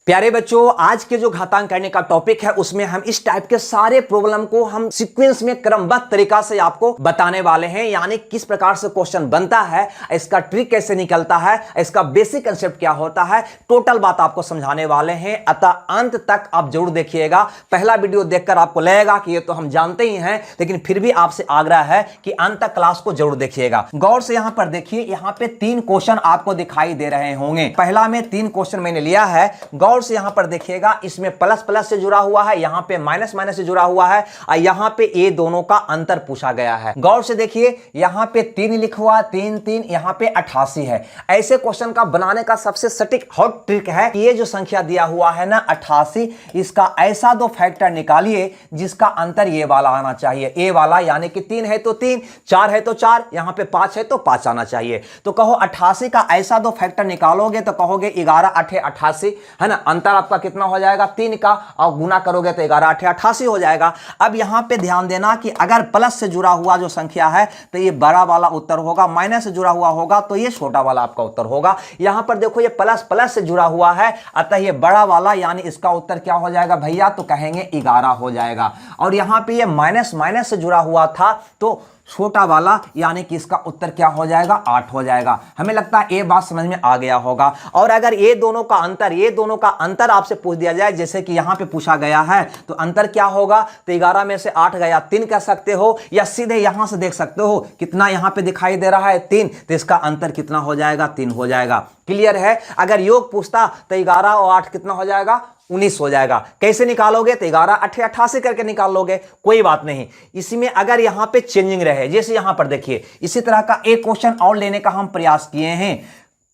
प्यारे बच्चों, आज के जो घातांक करने का टॉपिक है उसमें हम इस टाइप के सारे प्रॉब्लम को हम सीक्वेंस में क्रमबद्ध तरीका से आपको बताने वाले हैं। यानी किस प्रकार से क्वेश्चन बनता है, इसका ट्रिक कैसे निकलता है, इसका बेसिक कंसेप्ट क्या होता है, टोटल बात आपको समझाने वाले हैं। अतः अंत तक आप जरूर देखिएगा। पहला वीडियो देखकर आपको लगेगा कि ये तो हम जानते ही हैं, लेकिन फिर भी आपसे आग्रह है कि अंत तक क्लास को जरूर देखिएगा। गौर से यहां पर देखिए, यहां पे 3 क्वेश्चन आपको दिखाई दे रहे होंगे। पहला में 3 क्वेश्चन मैंने लिया है। गौर से यहां पर देखिएगा, इसमें प्लस प्लस से जुड़ा हुआ है, यहां पे माइनस माइनस से जुड़ा हुआ है और यहां पे ये दोनों का अंतर पूछा गया है। गौर से देखिए, यहां पे 3 लिखा हुआ, 3 3, यहां पे 88 है। ऐसे क्वेश्चन का बनाने का सबसे सटीक हॉट ट्रिक है कि ये जो संख्या दिया हुआ है ना 88, इसका ऐसा 2 फैक्टर निकालिए जिसका अंतर ये वाला आना चाहिए, ए वाला। यानी कि 3 है तो 3, 4 है तो 4, यहां पे 5 है तो 5 आना चाहिए। तो कहो 88 का ऐसा 2 फैक्टर निकालोगे तो कहोगे 11 8 88, है ना। अंतर आपका कितना हो जाएगा, 3 का, और गुना करोगे तो 11 8 88 हो जाएगा। अब यहां पे ध्यान देना कि अगर प्लस से जुड़ा हुआ जो संख्या है तो ये बड़ा वाला उत्तर होगा, माइनस से जुड़ा हुआ होगा तो ये छोटा वाला आपका उत्तर होगा। यहां पर देखो ये प्लस प्लस से जुड़ा हुआ है, अतः ये बड़ा वाला, यानी इसका उत्तर क्या हो जाएगा भैया, तो कहेंगे 11 हो जाएगा। और यहां पे ये माइनस माइनस से जुड़ा हुआ था तो छोटा वाला, यानी कि इसका उत्तर क्या हो जाएगा, 8 हो जाएगा। हमें लगता है ये बात समझ में आ गया होगा। और अगर ये दोनों का अंतर आपसे पूछ दिया जाए, जैसे कि यहां पे पूछा गया है, तो अंतर क्या होगा, तो 11 में से 8 गया 3 कह सकते हो, या सीधे यहां से देख सकते हो कितना यहां पे दिखाई दे रहा है 3, तो इसका अंतर कितना हो जाएगा, 3 हो जाएगा। क्लियर है। अगर योग पूछता तो 11 और 8 कितना हो जाएगा, 19 हो जाएगा। कैसे निकालोगे, तो 11 8 88 करके निकाल लोगे, कोई बात नहीं। इसमें अगर यहां पे चेंजिंग रहे, जैसे यहां पर देखिए, इसी तरह का एक क्वेश्चन और लेने का हम प्रयास किए हैं।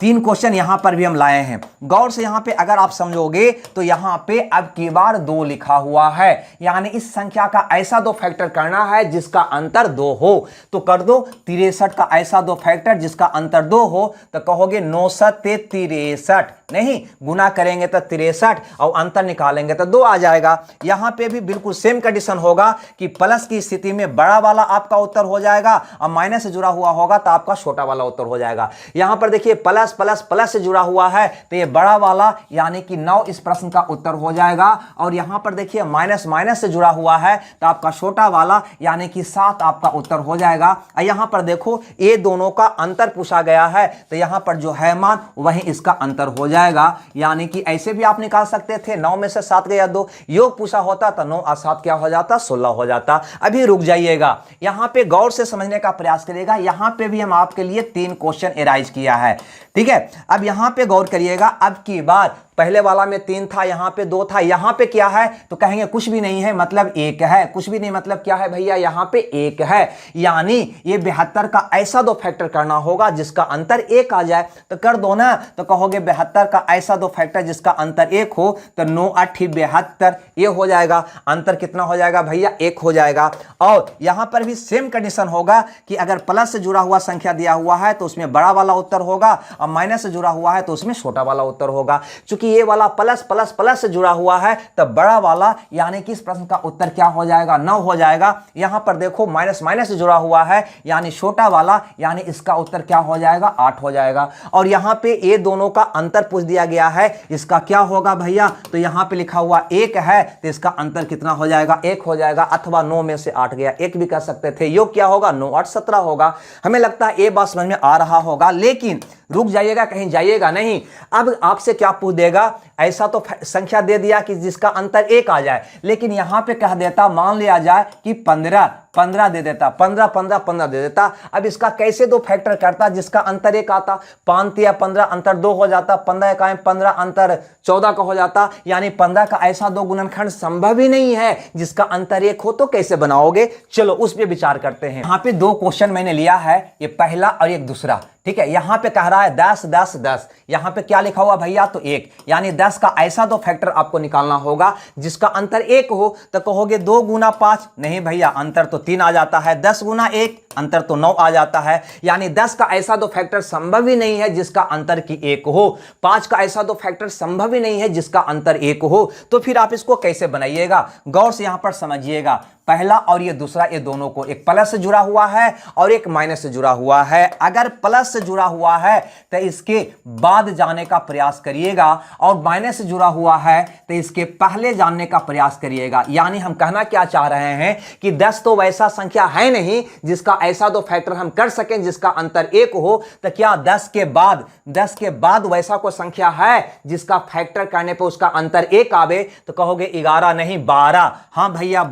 3 क्वेश्चन यहां पर भी हम लाए हैं। गौर से यहां पे अगर आप समझोगे तो यहां पे अब की बार 2 लिखा हुआ है, यानी इस संख्या का ऐसा 2 फैक्टर करना है जिसका अंतर 2 हो। तो कर दो 63 का ऐसा 2 फैक्टर जिसका अंतर 2 हो, तो कहोगे 9 सत्ते 63, नहीं गुना करेंगे तो 63 और अंतर निकालेंगे तो 2 आ जाएगा। यहां पे भी बिल्कुल सेम कंडीशन होगा कि प्लस की स्थिति में बड़ा वाला आपका उत्तर हो जाएगा और माइनस से जुड़ा हुआ होगा तो आपका छोटा वाला उत्तर हो जाएगा। यहां पर देखिए प्लस प्लस प्लस से जुड़ा हुआ है तो ये बड़ा वाला, यानी कि 9 इस प्रश्न का उत्तर हो जाएगा। और यहां पर देखिए माइनस माइनस से जुड़ा हुआ है तो आपका छोटा वाला, यानी कि 7 आपका उत्तर हो जाएगा। और यहां पर देखो ये दोनों का अंतर पूछा गया है, तो यहां पर जो है मान वही इसका अंतर हो जाएगा। यानी कि ऐसे भी आप निकाल सकते थे, 9 में से 7 गया 2, योग पूछा होता तो 9 और 7 क्या हो जाता, 16 हो जाता। अभी रुक जाइएगा, यहां पे गौर से समझने का प्रयास करिएगा। यहां पे भी हम आपके लिए 3 क्वेश्चन एराइज किया है, ठीक है। अब यहां पे गौर करिएगा, अब की बार पहले वाला में 3 था, यहां पे 2 था, यहां पे क्या है, तो कहेंगे कुछ भी नहीं है, मतलब 1 है। कुछ भी नहीं मतलब क्या है भैया, यहां पे 1 है। यानी ये 72 का ऐसा 2 फैक्टर करना होगा जिसका अंतर 1 आ जाए, तो कर दो ना। तो कहोगे 72 का ऐसा 2 फैक्टर जिसका अंतर 1 हो, तो 9 8 72 ये हो जाएगा। अंतर कितना हो जाएगा भैया, 1 हो जाएगा। और यहां पर भी सेम कंडीशन होगा कि अगर प्लस से जुड़ा हुआ संख्या दिया हुआ है तो उसमें बड़ा वाला उत्तर होगा, और माइनस से जुड़ा हुआ है तो उसमें छोटा वाला उत्तर होगा। चूंकि ये वाला प्लस प्लस प्लस से जुड़ा हुआ है तो बड़ा वाला, यानी कि इस प्रश्न का उत्तर क्या हो जाएगा, 9 हो जाएगा। यहां पर देखो माइनस माइनस से जुड़ा हुआ है, यानी छोटा वाला, यानी इसका उत्तर क्या हो जाएगा, 8 हो जाएगा। और यहां पे ये दोनों का अंतर पूछ दिया गया है, इसका क्या होगा भैया, तो यहां पे लिखा हुआ 1 है, तो इसका अंतर कितना हो जाएगा, 1 हो जाएगा। अथवा 9 में से 8 गया, 1 भी कर सकते थे। योग क्या होगा, 9 8 17 होगा। हमें लगता है ये बात समझ में आ रहा होगा, लेकिन रुक जाइएगा, कहीं जाइएगा नहीं। अब आपसे क्या पूछ देगा, ऐसा तो संख्या दे दिया कि जिसका अंतर 1 आ जाए, लेकिन यहां पे कह देता, मान लिया जाए कि 15 दे देता, 15 15 15 दे देता। अब इसका कैसे 2 फैक्टर करता जिसका अंतर 1 आता, 5 या 15 अंतर 2 हो जाता, 15 का 15 अंतर 14 का हो जाता। यानी 15 का ऐसा 2 गुणनखंड संभव ही नहीं है जिसका अंतर 1 हो, तो कैसे बनाओगे, चलो उस पर विचार करते हैं। यहां पे 2 क्वेश्चन मैंने लिया है, ये पहला और एक दूसरा, ठीक है। यहां पे कह रहा है 10 10 10, यहां पे क्या लिखा हुआ भैया, तो 1, यानी 10 का ऐसा 2 फैक्टर आपको निकालना होगा जिसका अंतर 1 हो। तो कहोगे 2 गुना 5, नहीं भैया अंतर तो 3 आ जाता है। 10 गुना 1 अंतर तो 9 आ जाता है। यानी 10 का ऐसा 2 फैक्टर संभव ही नहीं है जिसका अंतर की 1 हो। 5 का ऐसा 2 फैक्टर संभव ही नहीं है जिसका अंतर 1 हो। तो फिर आप इसको कैसे बनाइएगा, गौर से यहां पर समझिएगा। पहला और ये दूसरा, ये दोनों को, एक प्लस से जुड़ा हुआ है और एक माइनस से जुड़ा हुआ है। अगर प्लस प्लस से जुड़ा हुआ है तो इसके बाद जाने का प्रयास करिएगा, और माइनस से जुड़ा हुआ है तो इसके पहले जानने का प्रयास करिएगा। यानी हम कहना क्या चाह रहे हैं कि 10 तो वैसा संख्या है नहीं जिसका ऐसा दो फैक्टर हम कर सकें जिसका अंतर 1 हो, तो क्या 10 के बाद वैसा कोई संख्या है जिसका फैक्टर करने पर उसका अंतर 1 आवे? तो कहोगे 11 नहीं 12। हाँ भैया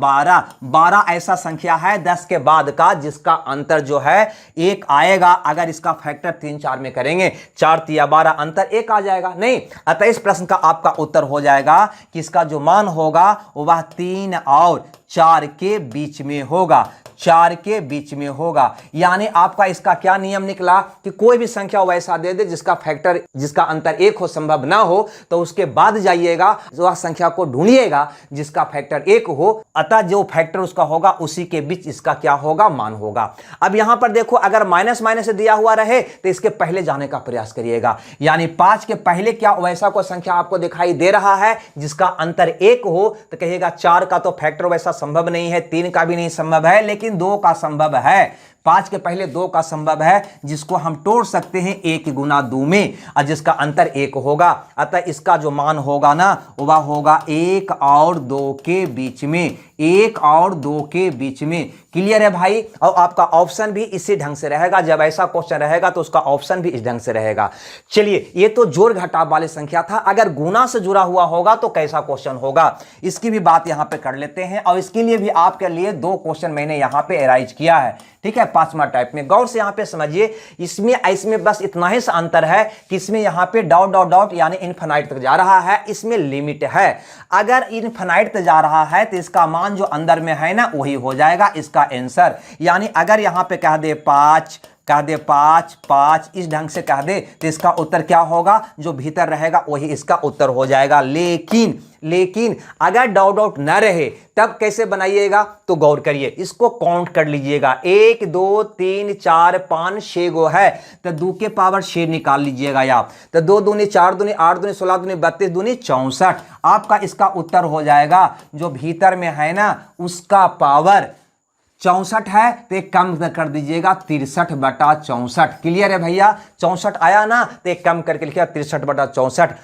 12 ऐसा संख्या है 10 के बाद का जिसका अंतर जो है 1 आएगा। अगर इसका फैक्टर 3 4 में करेंगे, 4 3 12 अंतर 1 आ जाएगा नहीं। अतः इस प्रश्न का आपका उत्तर हो जाएगा कि इसका जो मान होगा वह 3 और 4 के बीच में होगा, 4 के बीच में होगा। यानी आपका इसका क्या नियम निकला कि कोई भी संख्या वैसा दे दे जिसका फैक्टर जिसका अंतर 1 हो, संभव ना हो, तो उसके बाद जाइएगा वह संख्या को ढूंढिएगा जिसका फैक्टर 1 हो। अतः जो फैक्टर उसका होगा उसी के बीच इसका क्या होगा, मान होगा। अब यहां पर देखो, अगर माइनस माइनस से दिया हुआ रहे तो इसके पहले जाने का प्रयास करिएगा। यानी 5 के पहले क्या वैसा कोई संख्या आपको दिखाई दे रहा है जिसका अंतर 1 हो, तो कहिएगा 4 का तो फैक्टर वैसा संभव नहीं है, 3 का भी नहीं संभव है, लेकिन 2 का संभव है। 5 के पहले 2 का संभव है जिसको हम तोड़ सकते हैं 1 गुना 2 में, और जिसका अंतर 1 होगा। अतः इसका जो मान होगा ना वह होगा 1 और 2 के बीच में, 1 और 2 के बीच में। क्लियर है भाई? और आपका ऑप्शन भी इसी ढंग से रहेगा। जब ऐसा क्वेश्चन रहेगा तो उसका ऑप्शन भी इस ढंग से रहेगा। चलिए, ये तो जोड़ घटाव वाली संख्या था। अगर गुना से जुड़ा हुआ होगा तो कैसा क्वेश्चन होगा, इसकी भी बात यहां पे कर लेते हैं। और इसके लिए भी आपके लिए 2 क्वेश्चन मैंने यहां पे अराइज किया है, ठीक है, 5वां टाइप में। गौर से यहां पे समझिए, इसमें बस इतना ही सा अंतर है कि इसमें यहां पे डॉट डॉट डॉट यानी इनफिनाइट तक जा रहा है, इसमें लिमिट है। अगर इनफिनाइट तक जा रहा है तो इसका मान जो अंदर में है ना वही हो जाएगा इसका आंसर। यानी अगर यहां पे कह दे 5 5 इस ढंग से कह दे तो इसका उत्तर क्या होगा, जो भीतर रहेगा वही इसका उत्तर हो जाएगा। लेकिन अगर डॉट डॉट न रहे तब कैसे बनाइएगा, तो गौर करिए, इसको काउंट कर लीजिएगा। 1 2 3 4 5 6 गो है तो 2 के पावर 6 निकाल लीजिएगा आप। तो 2 दूनी 4 दूनी 8 दूनी 16 दूनी 32 दूनी 64। आपका इसका उत्तर हो जाएगा जो भीतर में है ना उसका पावर 64 है तो एक कम कर दीजिएगा 63/64। क्लियर है भैया? 64 आया ना तो एक कम करके लिखिए 63/64।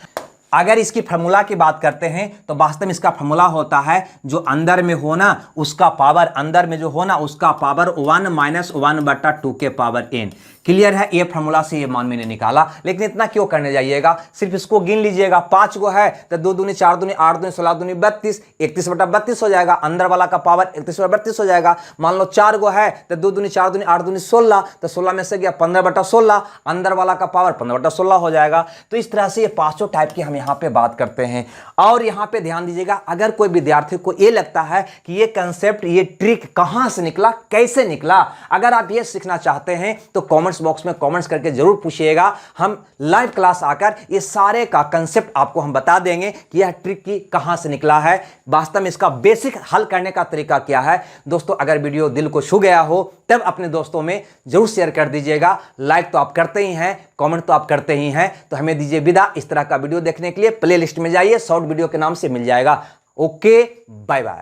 अगर इसकी फार्मूला की बात करते हैं तो वास्तव में इसका फार्मूला होता है जो अंदर में होना उसका पावर, अंदर में जो होना उसका पावर 1 - 1/2 के पावर n। क्लियर है? ये फार्मूला से ये मान मैंने निकाला। लेकिन इतना क्यों करने जाइएगा, सिर्फ इसको गिन लीजिएगा। 5 गो है तो 2 दूनी 4 दूनी 8 दूनी 16 दूनी 32, 31/32 हो जाएगा। अंदर वाला का पावर 31/32 हो जाएगा। मान लो 4 गो है तो 2 दूनी 4 दूनी 8 दूनी 16, तो 16 में से गया 15/16, अंदर वाला का पावर 15/16 हो जाएगा। तो इस तरह से ये 5 टाइप की हम यहाँ पे बात करते हैं। और यहाँ पे ध्यान दीजिएगा, अगर कोई विद्यार्थी को ये लगता है कि ये कंसेप्ट, ये ट्रिक कहां से निकला, कैसे निकला, अगर आप ये सीखना चाहते हैं तो कमेंट्स बॉक्स में कमेंट्स करके जरूर पूछिएगा। हम लाइव क्लास आकर ये सारे का कंसेप्ट आपको हम बता देंगे कि यह ट्रिक की कहां से निकला है, वास्तव में इसका बेसिक हल करने का तरीका क्या है। दोस्तों, अगर वीडियो दिल को छू गया हो तब अपने दोस्तों में जरूर शेयर कर दीजिएगा। लाइक तो आप करते ही हैं, कमेंट तो आप करते ही हैं। तो हमें दीजिए विदा। इस तरह का वीडियो देखने के लिए प्लेलिस्ट में जाइए, शॉर्ट वीडियो के नाम से मिल जाएगा। Okay, bye bye.